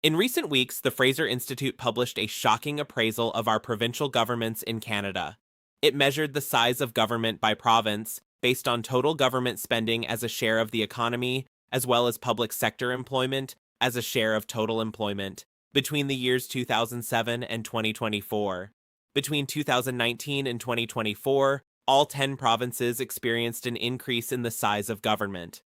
In recent weeks, the Fraser Institute published a shocking appraisal of our provincial governments in Canada. It measured the size of government by province based on total government spending as a share of the economy, as well as public sector employment as a share of total employment, between the years 2007 and 2024. Between 2019 and 2024, all 10 provinces experienced an increase in the size of government.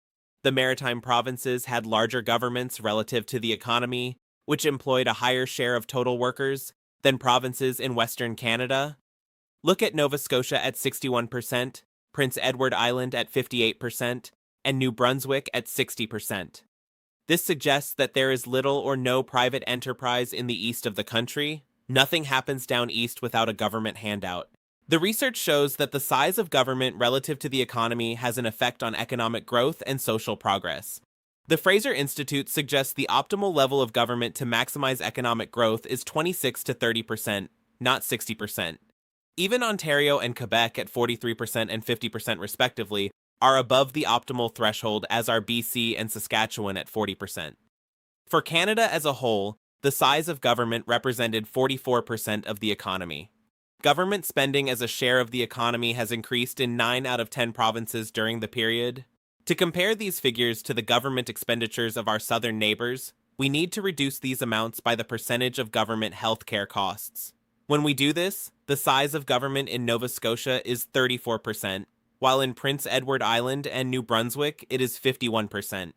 The maritime provinces had larger governments relative to the economy, which employed a higher share of total workers than provinces in Western Canada. Look at Nova Scotia at 61%, Prince Edward Island at 58%, and New Brunswick at 60%. This suggests that there is little or no private enterprise in the east of the country. Nothing happens down east without a government handout. The research shows that the size of government relative to the economy has an effect on economic growth and social progress. The Fraser Institute suggests the optimal level of government to maximize economic growth is 26 to 30%, not 60%. Even Ontario and Quebec at 43% and 50% respectively are above the optimal threshold, as are BC and Saskatchewan at 40%. For Canada as a whole, the size of government represented 44% of the economy. Government spending as a share of the economy has increased in 9 out of 10 provinces during the period. To compare these figures to the government expenditures of our southern neighbors, we need to reduce these amounts by the percentage of government healthcare costs. When we do this, the size of government in Nova Scotia is 34%, while in Prince Edward Island and New Brunswick it is 51%.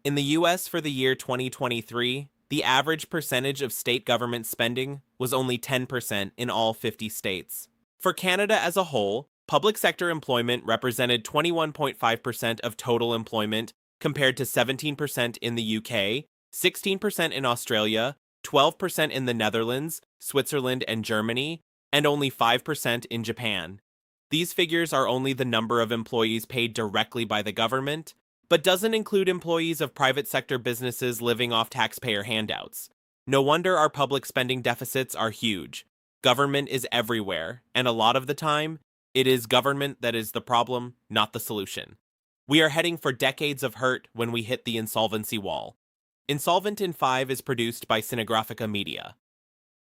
In the US for the year 2023, the average percentage of state government spending was only 10% in all 50 states. For Canada as a whole, public sector employment represented 21.5% of total employment, compared to 17% in the UK, 16% in Australia, 12% in the Netherlands, Switzerland, and Germany, and only 5% in Japan. These figures are only the number of employees paid directly by the government, but doesn't include employees of private sector businesses living off taxpayer handouts. No wonder our public spending deficits are huge. Government is everywhere, and a lot of the time, it is government that is the problem, not the solution. We are heading for decades of hurt when we hit the insolvency wall. Insolvent in 5 is produced by Cinegraphica Media.